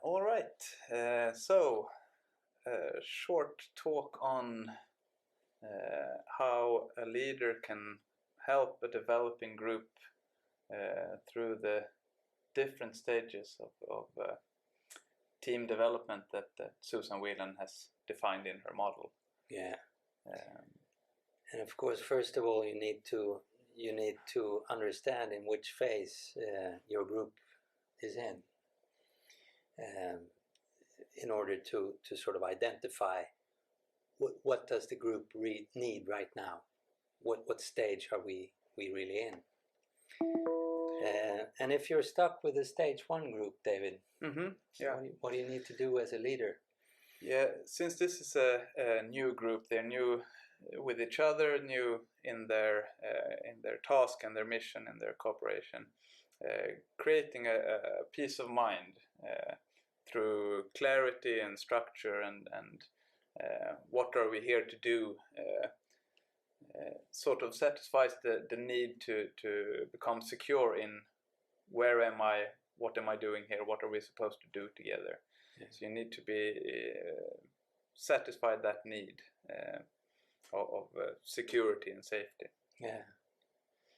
All right, so a short talk on how a leader can help a developing group through the different stages of team development that Susan Whelan has defined in her model. Yeah. And of course, first of all, you need to understand in which phase your group is in order to sort of identify what does the group need right now, what stage are we really in. And if you're stuck with the stage 1 group, David, yeah. what do you need to do as a leader? Yeah, since this is a new group, they're new with each other, new in their task and their mission and their cooperation, creating a peace of mind through clarity and structure and what are we here to do, sort of satisfies the need to become secure in where am I, what am I doing here, what are we supposed to do together. Yeah. So you need to be satisfied that need of security and safety. Yeah,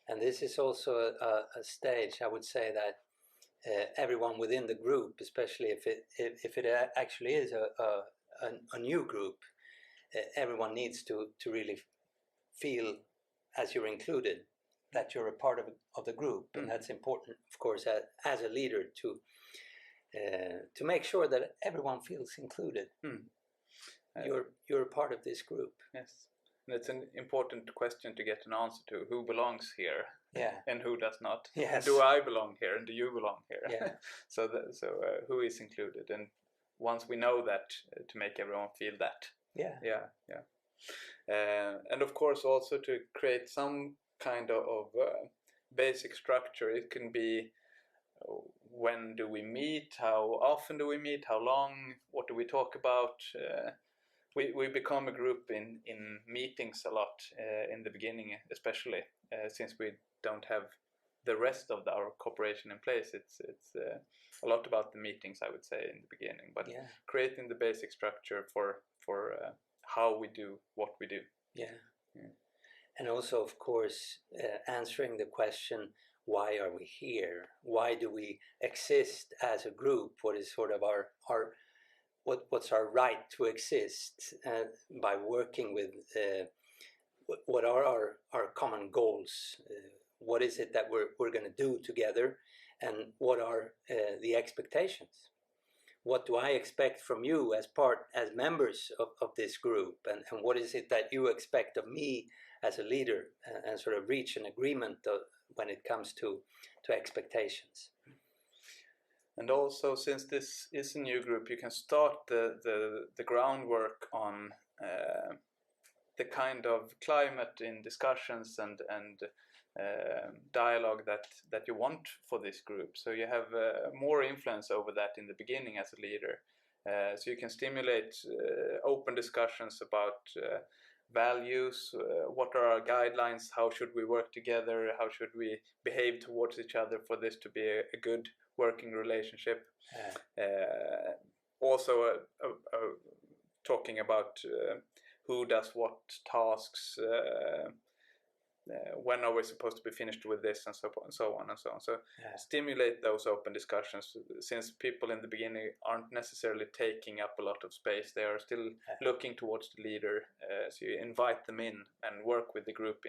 and this is also a stage, I would say, that everyone within the group, especially if it actually is a new group, everyone needs to really feel, as you're included, that you're a part of the group. And that's important, of course, as a leader to make sure that everyone feels included. You're a part of this group. Yes, and it's an important question to get an answer to: who belongs here, and who does not. Yes. And do I belong here, and do you belong here? Yeah. So who is included, and once we know that, to make everyone feel that. Yeah. And of course also to create some kind of basic structure. It can be when do we meet, how often do we meet, how long, what do we talk about. We become a group in meetings a lot in the beginning, especially since we don't have the rest of our cooperation in place. It's a lot about the meetings, I would say, in the beginning, but creating the basic structure for how we do what we do. Yeah. And also, of course, answering the question, why are we here? Why do we exist as a group? What is sort of what's our right to exist by working with what are our common goals? What is it that we're going to do together, and what are the expectations? What do I expect from you as members of this group, and what is it that you expect of me as a leader, and sort of reach an agreement when it comes to expectations. And also, since this is a new group, you can start the groundwork on the kind of climate in discussions and dialogue that you want for this group. So you have more influence over that in the beginning as a leader. So you can stimulate open discussions about values, what are our guidelines, how should we work together, how should we behave towards each other for this to be a good working relationship. Also talking about who does what tasks, when are we supposed to be finished with this, and so on and so on. So stimulate those open discussions, since people in the beginning aren't necessarily taking up a lot of space. They are still looking towards the leader. So you invite them in and work with the group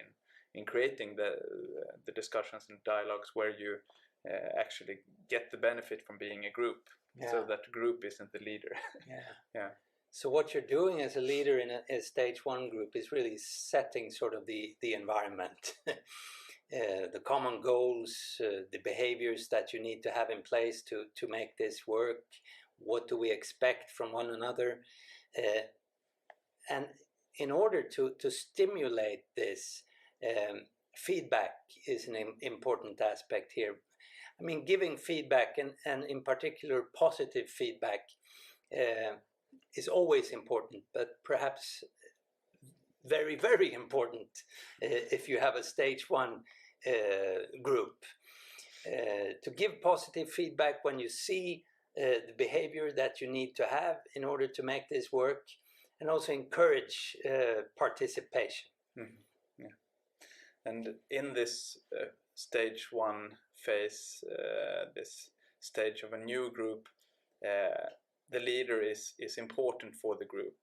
in creating the discussions and dialogues where you actually get the benefit from being a group, so that group isn't the leader. So what you're doing as a leader in a stage 1 group is really setting sort of the environment, the common goals, the behaviors that you need to have in place to make this work. What do we expect from one another? And in order to stimulate this, feedback is an important aspect here. I mean, giving feedback, and in particular positive feedback, is always important, but perhaps very, very important if you have a stage 1 group. To give positive feedback when you see the behavior that you need to have in order to make this work, and also encourage participation. Mm-hmm. Yeah. And in this stage 1 phase, this stage of a new group, the leader is important for the group.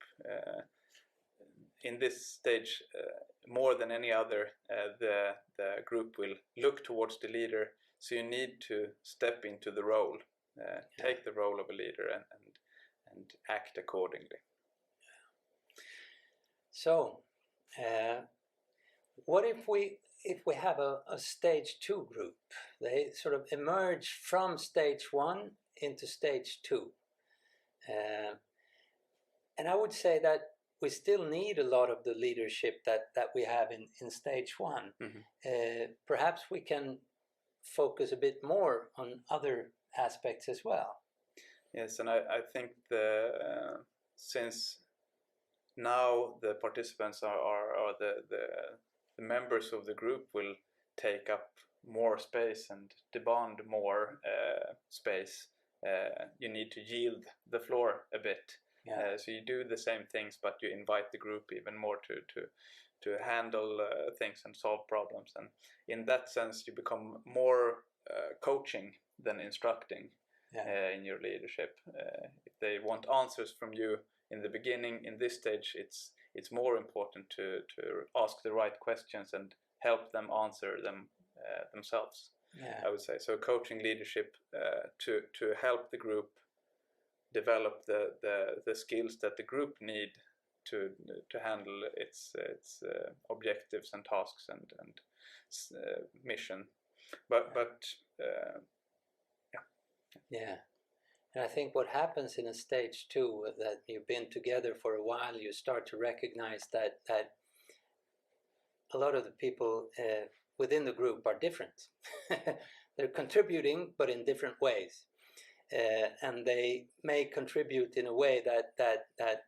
In this stage, more than any other, the group will look towards the leader, so you need to step into the role, take the role of a leader and act accordingly. So, what if we have a stage 2 group? They sort of emerge from stage 1 into stage 2. And I would say that we still need a lot of the leadership that we have in stage 1. Mm-hmm. Perhaps we can focus a bit more on other aspects as well. Yes, and I think since now the participants are the members of the group will take up more space and demand more space, you need to yield the floor a bit. Yeah. So you do the same things, but you invite the group even more to handle things and solve problems. And in that sense, you become more coaching than instructing. Yeah. In your leadership. If they want answers from you in the beginning, in this stage, it's more important to ask the right questions and help them answer them themselves. Yeah. I would say so. Coaching leadership to help the group develop the skills that the group need to handle its objectives and tasks and mission. But yeah, and I think what happens in a stage 2, that you've been together for a while, you start to recognize that a lot of the people within the group are different. They're contributing, but in different ways, and they may contribute in a way that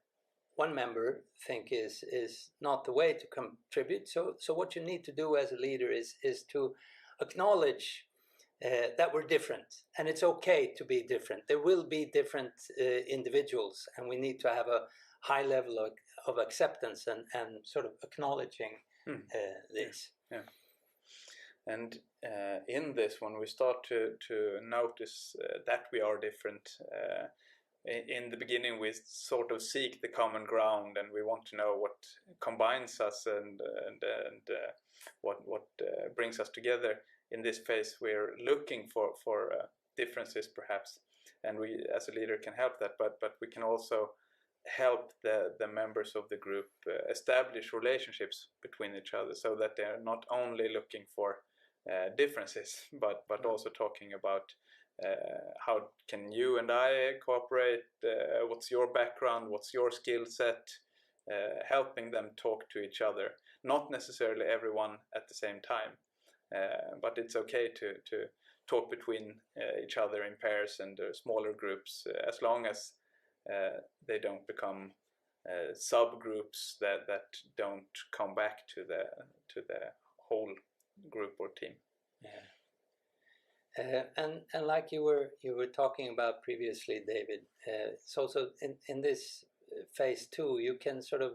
one member think is not the way to contribute. So what you need to do as a leader is to acknowledge that we're different, and it's okay to be different. There will be different individuals, and we need to have a high level of acceptance and sort of acknowledging this. Yeah. And in this, when we start to notice that we are different, in the beginning we sort of seek the common ground, and we want to know what combines us and what brings us together. In this phase, we're looking for differences, perhaps, and we, as a leader, can help that. But we can also help the members of the group establish relationships between each other, so that they're not only looking for differences, but also talking about how can you and I cooperate? What's your background? What's your skill set? Helping them talk to each other. Not necessarily everyone at the same time. But it's okay to talk between each other in pairs and smaller groups, as long as they don't become subgroups that don't come back to the whole group or team. Yeah. And like you were talking about previously, David, it's also in this phase 2, you can sort of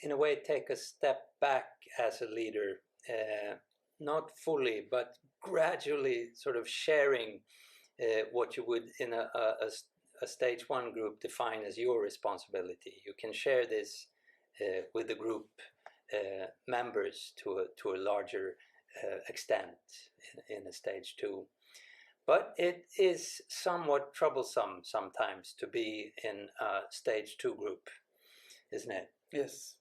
in a way take a step back as a leader. Not fully, but gradually sort of sharing what you would in a stage 1 group define as your responsibility. You can share this with the group members to a larger extent in a stage 2. But it is somewhat troublesome sometimes to be in a stage 2 group, isn't it? Yes.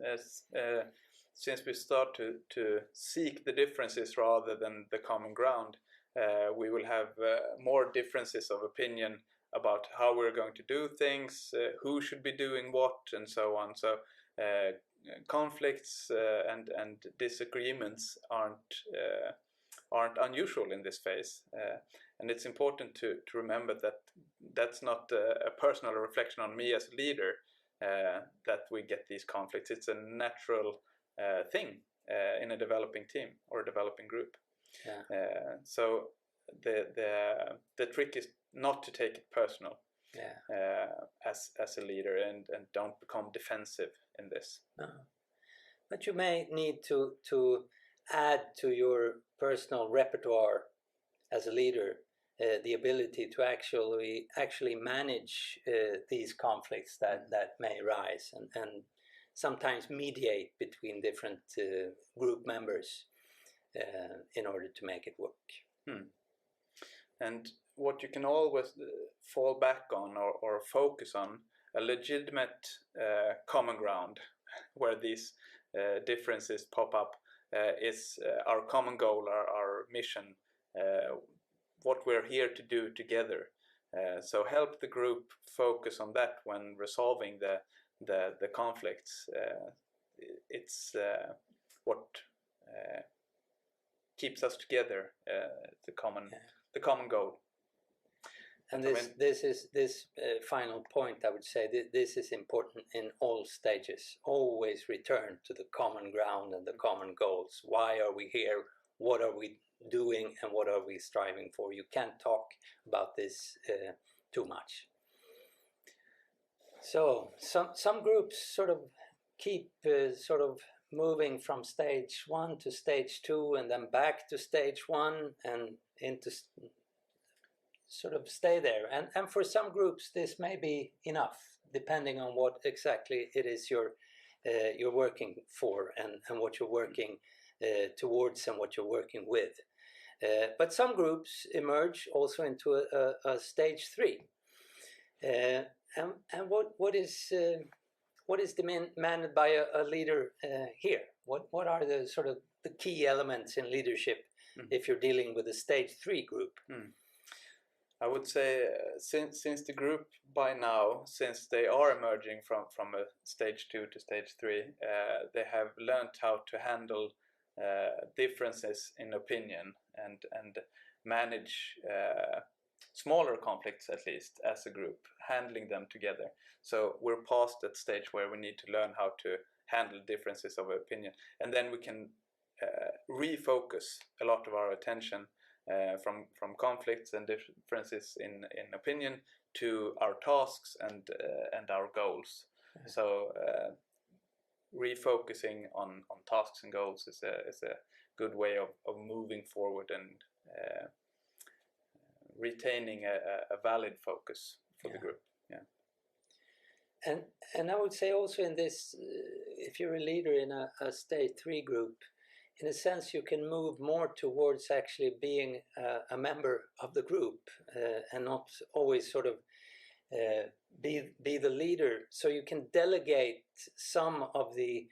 Since we start to seek the differences rather than the common ground, we will have more differences of opinion about how we're going to do things, who should be doing what, and so on. So conflicts and disagreements aren't unusual in this phase, and it's important to remember that that's not a personal reflection on me as a leader that we get these conflicts. It's a natural thing in a developing team or a developing group. Yeah. So the trick is not to take it personal. Yeah. As a leader, and don't become defensive in this. No. But you may need to add to your personal repertoire as a leader the ability to actually manage these conflicts that may arise, and sometimes mediate between different group members in order to make it work. And what you can always fall back on or focus on, a legitimate common ground where these differences pop up, is our common goal, our mission, what we're here to do together. So help the group focus on that when resolving the conflicts. It's what keeps us together, the common goal. And this final point, I would say, this is important in all stages. Always return to the common ground and the common goals. Why are we here? What are we doing? And what are we striving for? You can't talk about this too much. So some groups sort of keep sort of moving from stage 1 to stage 2, and then back to stage 1 and into sort of stay there. And for some groups this may be enough, depending on what exactly it is you're working for, and what you're working towards, and what you're working with. But some groups emerge also into a stage 3. And what is demanded by a leader here? What are the sort of the key elements in leadership if you're dealing with a stage 3 group? I would say since the group by now, since they are emerging from a stage 2 to stage 3, they have learned how to handle differences in opinion and manage smaller conflicts, at least as a group, handling them together. So we're past that stage where we need to learn how to handle differences of opinion, and then we can refocus a lot of our attention from conflicts and differences in opinion to our tasks and our goals. So refocusing on tasks and goals is a good way of moving forward and retaining a valid focus for the group. And I would say also in this, if you're a leader in a stage 3 group, in a sense you can move more towards actually being a member of the group and not always sort of be the leader. So you can delegate some of the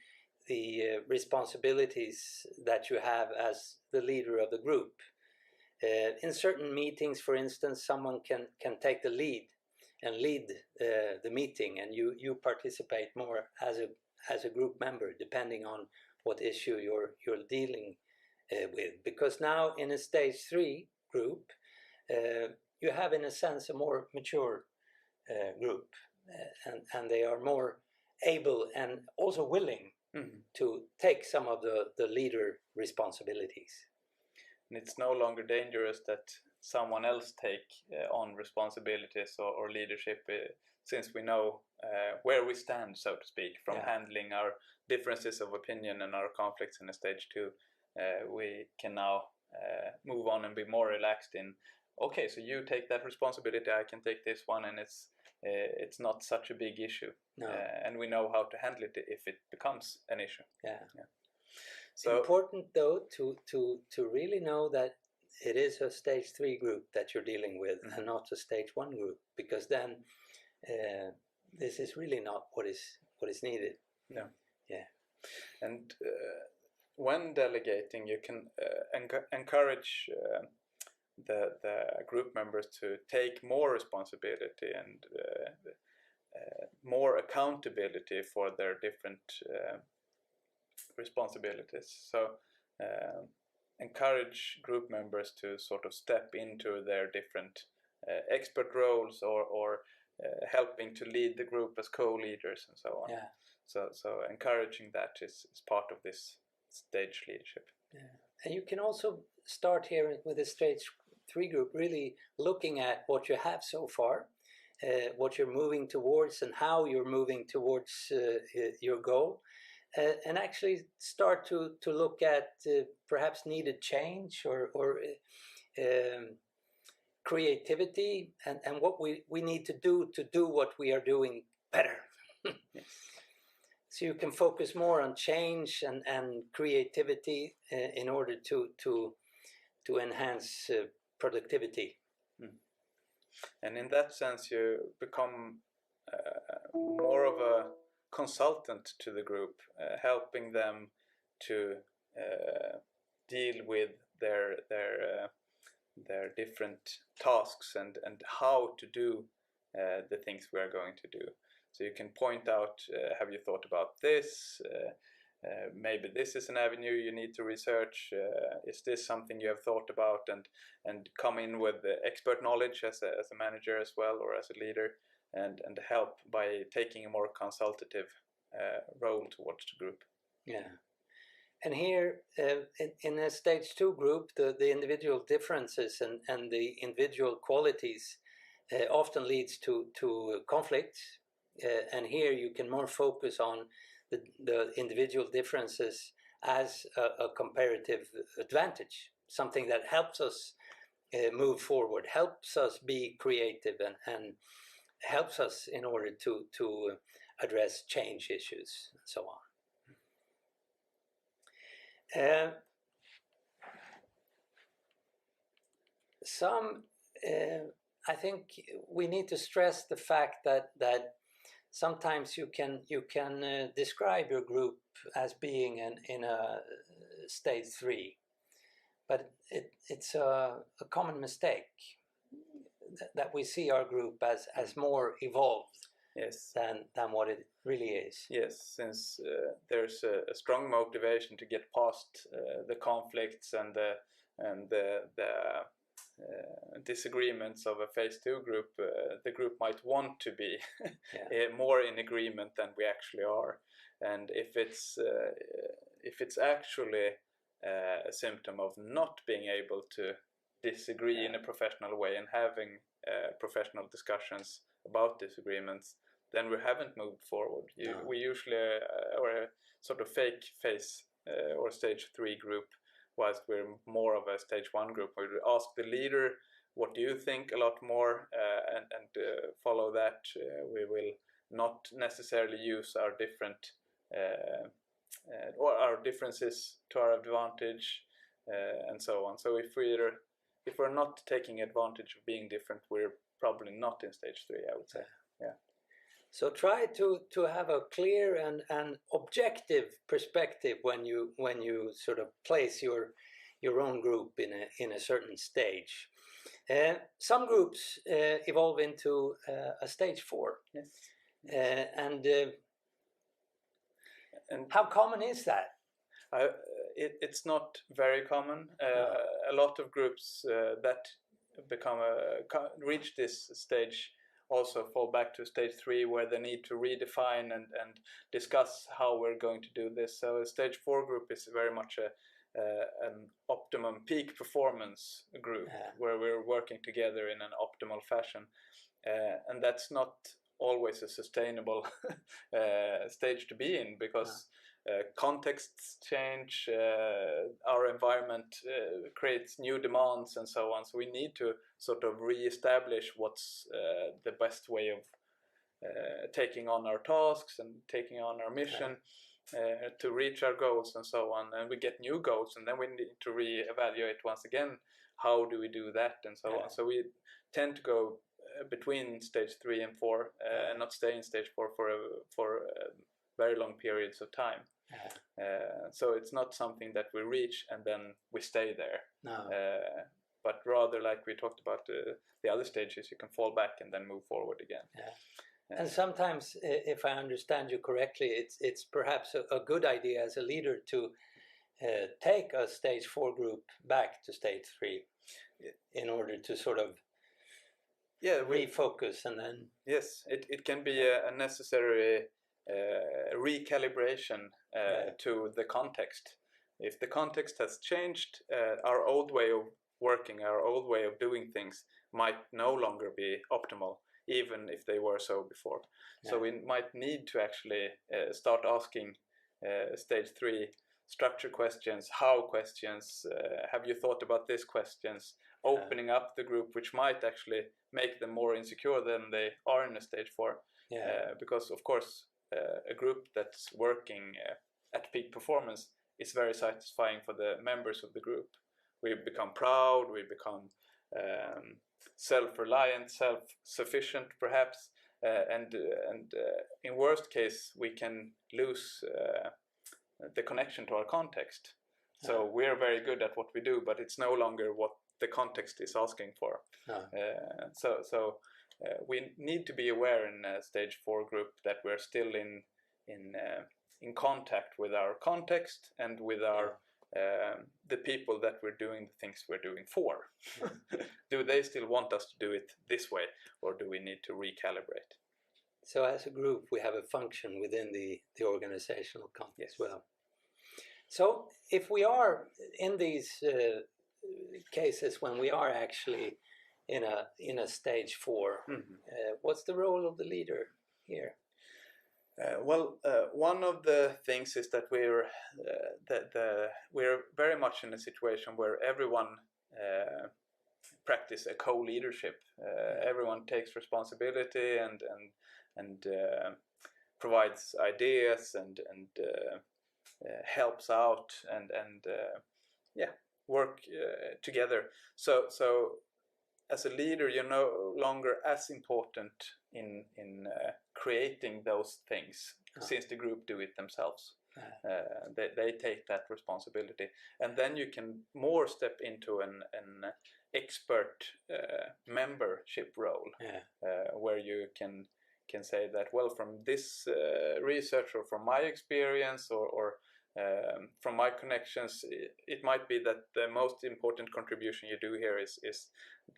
responsibilities that you have as the leader of the group. In certain meetings, for instance, someone can take the lead and lead the meeting, and you participate more as a group member, depending on what issue you're dealing with. Because now in a stage 3 group, you have in a sense a more mature group, and they are more able and also willing to take some of the leader responsibilities. And it's no longer dangerous that someone else take on responsibilities or leadership, since we know where we stand, so to speak, from handling our differences of opinion and our conflicts in a stage 2. We can now move on and be more relaxed in, okay, so you take that responsibility, I can take this one, and it's not such a big issue. No. And we know how to handle it if it becomes an issue. So important though to really know that it is a stage 3 group that you're dealing with, and not a stage 1 group, because then this is really not what is needed. And when delegating, you can encourage the group members to take more responsibility and more accountability for their different responsibilities. So encourage group members to sort of step into their different expert roles or helping to lead the group as co-leaders and so on. So encouraging that is part of this stage leadership. And you can also start here with a stage three group, really looking at what you have so far, what you're moving towards, and how you're moving towards your goal, and actually start to look at perhaps needed change or creativity, and what we need to do what we are doing better. Yes. So you can focus more on change and creativity in order to enhance productivity. And in that sense, you become more of a consultant to the group, helping them to deal with their different tasks and how to do the things we are going to do. So you can point out, have you thought about this? Maybe this is an avenue you need to research. Is this something you have thought about? And come in with expert knowledge as a manager as well, or as a leader, and help by taking a more consultative role towards the group. Yeah. And here in a stage 2 group, the individual differences and the individual qualities often leads to conflicts. And here you can more focus on the individual differences as a comparative advantage, something that helps us move forward, helps us be creative, and helps us in order to address change issues and so on. I think we need to stress the fact that sometimes you can describe your group as being in a stage 3, but it's a common mistake that we see our group as more evolved. Yes. Than what it really is. Yes, since there's a strong motivation to get past the conflicts and the disagreements of a phase 2 group, the group might want to be more in agreement than we actually are. And if it's actually a symptom of not being able to disagree in a professional way and having professional discussions about disagreements, then we haven't moved forward. We usually are a sort of fake phase or stage 3 group, whilst we're more of a stage 1 group. We ask the leader, what do you think, a lot more, and follow that. We will not necessarily use our different or our differences to our advantage, and so on. So if we're not taking advantage of being different, we're probably not in stage 3, I would say. Yeah. So try to have a clear and objective perspective when you sort of place your own group in a certain stage. Some groups evolve into a stage 4. Yes. And how common is that? It's not very common. A lot of groups that reach this stage also fall back to stage 3, where they need to redefine and discuss how we're going to do this. So a stage 4 group is very much an optimum peak performance group, where we're working together in an optimal fashion, and that's not always a sustainable stage to be in, because contexts change, our environment creates new demands and so on. So we need to sort of re-establish what's the best way of taking on our tasks and taking on our mission to reach our goals and so on. And we get new goals, and then we need to re-evaluate once again, how do we do that and so on. So we tend to go between stage 3 and 4 and not stay in stage 4 for very long periods of time. So it's not something that we reach and then we stay there. No. But rather, like we talked about the other stages, you can fall back and then move forward again. And sometimes, if I understand you correctly, it's perhaps a good idea as a leader to take a stage 4 group back to stage 3 in order to sort of refocus, and then it can be a necessary recalibration to the context. If the context has changed, our old way of working, our old way of doing things might no longer be optimal, even if they were so before. So we might need to actually start asking stage 3 structure questions, how questions, have you thought about these questions, opening up the group, which might actually make them more insecure than they are in a stage 4. Because of course a group that's working at peak performance is very satisfying for the members of the group. We become proud, we become self-reliant, self-sufficient perhaps, and in worst case we can lose the connection to our context. So we're very good at what we do, but it's no longer what the context is asking for. So we need to be aware in a stage 4 group that we're still in contact with our context and with our the people that we're doing the things we're doing for. Do they still want us to do it this way, or do we need to recalibrate? So as a group we have a function within the organizational context. Well, so if we are in these cases when we are actually in a stage 4, what's the role of the leader here? Well, one of the things is that we're very much in a situation where everyone practice a co-leadership. Everyone takes responsibility and provides ideas and helps out and work together. So as a leader, you're no longer as important in creating those things, since the group do it themselves. They take that responsibility, and then you can more step into an expert membership role, where you can say that, well, from this research or from my experience or from my connections, it might be that the most important contribution you do here is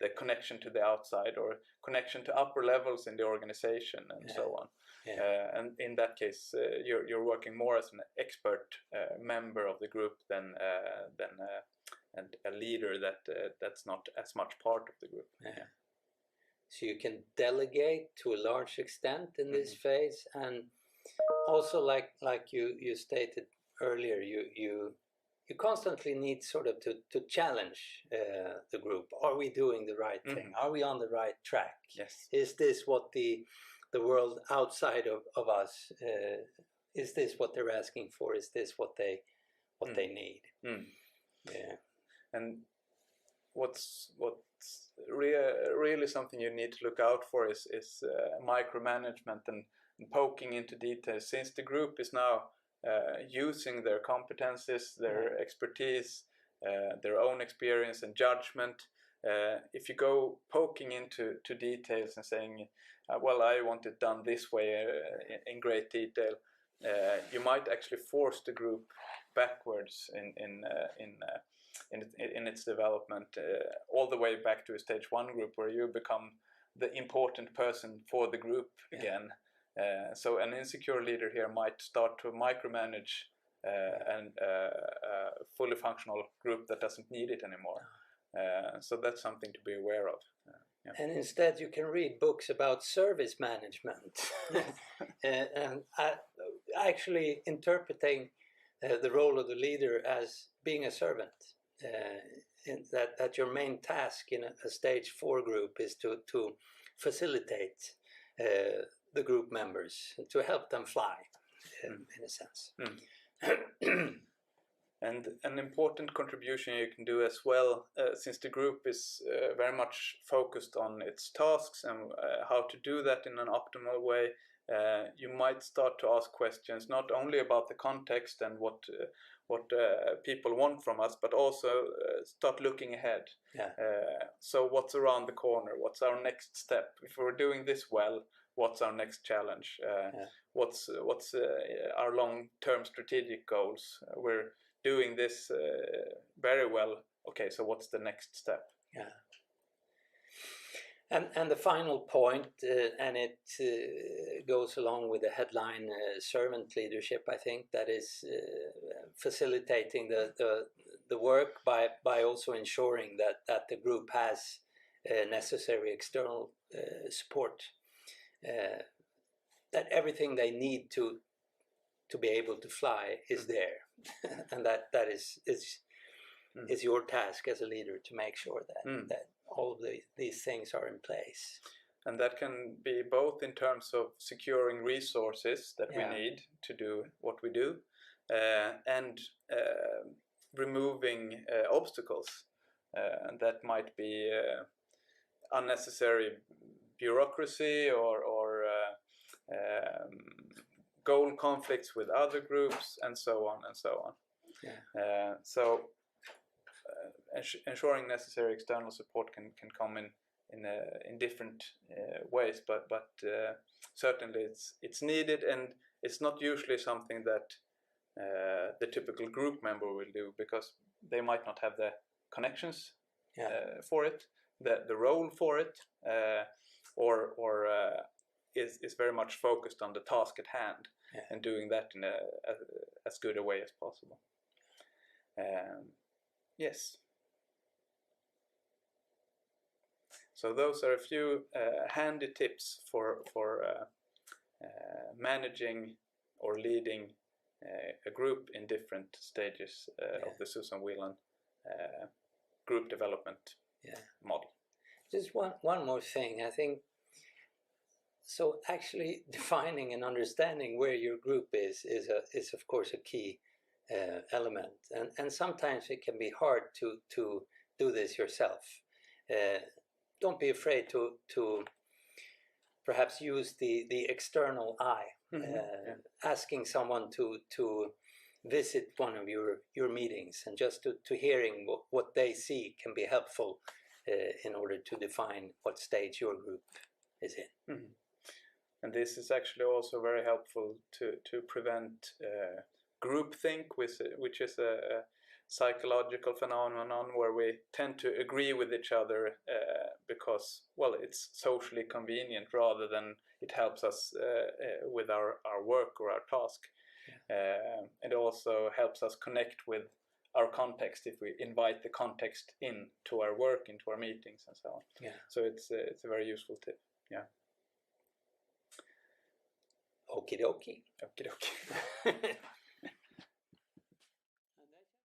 the connection to the outside, or connection to upper levels in the organization, and so on. And in that case, you're working more as an expert member of the group than a leader that's not as much part of the group. So you can delegate to a large extent in this phase, and also like you stated earlier, you constantly need sort of to challenge the group. Are we doing the right thing? Are we on the right track? Yes. Is this what the world outside of us, is this what they're asking for? Is this what they need? And what's really something you need to look out for is micromanagement and poking into details, since the group is now using their competencies, their expertise, their own experience and judgment. If you go poking into details and saying, well, I want it done this way in great detail, you might actually force the group backwards in its development, all the way back to a stage 1 group, where you become the important person for the group again. So an insecure leader here might start to micromanage a fully functional group that doesn't need it anymore. So that's something to be aware of. And instead you can read books about service management and actually interpreting the role of the leader as being a servant. That your main task in a stage 4 group is to facilitate the group members, to help them fly, in a sense. And an important contribution you can do as well, since the group is very much focused on its tasks and how to do that in an optimal way, you might start to ask questions not only about the context and what people want from us, but also start looking ahead. So what's around the corner? What's our next step? If we're doing this well, what's our next challenge? What's our long-term strategic goals? We're doing this very well. Okay, so what's the next step? And the final point, and it goes along with the headline, servant leadership, I think, that is facilitating the work by also ensuring that the group has necessary external support, that everything they need to be able to fly is there, and that is your task as a leader to make sure that all of these things are in place. And that can be both in terms of securing resources that we need to do what we do, and removing obstacles. And that might be unnecessary bureaucracy or goal conflicts with other groups, and so on and so on. Yeah. So ensuring necessary external support can come in different ways, but certainly it's needed, and it's not usually something that the typical group member will do, because they might not have the connections for it, the role for it, or is very much focused on the task at hand, and doing that in as good a way as possible. Yes. So those are a few handy tips for managing or leading a group in different stages of the Susan Whelan group development model. Just one more thing, I think. So actually defining and understanding where your group is of course a key element, and sometimes it can be hard to do this yourself. Don't be afraid to perhaps use the external eye, asking someone to visit one of your meetings, and just to hearing what they see can be helpful in order to define what stage your group is in. And this is actually also very helpful to prevent groupthink, which is a psychological phenomenon where we tend to agree with each other because, well, it's socially convenient, rather than it helps us with our work or our task. It also helps us connect with our context if we invite the context into our work, into our meetings, and so on. So it's a very useful tip. Okie dokie. Okie dokie.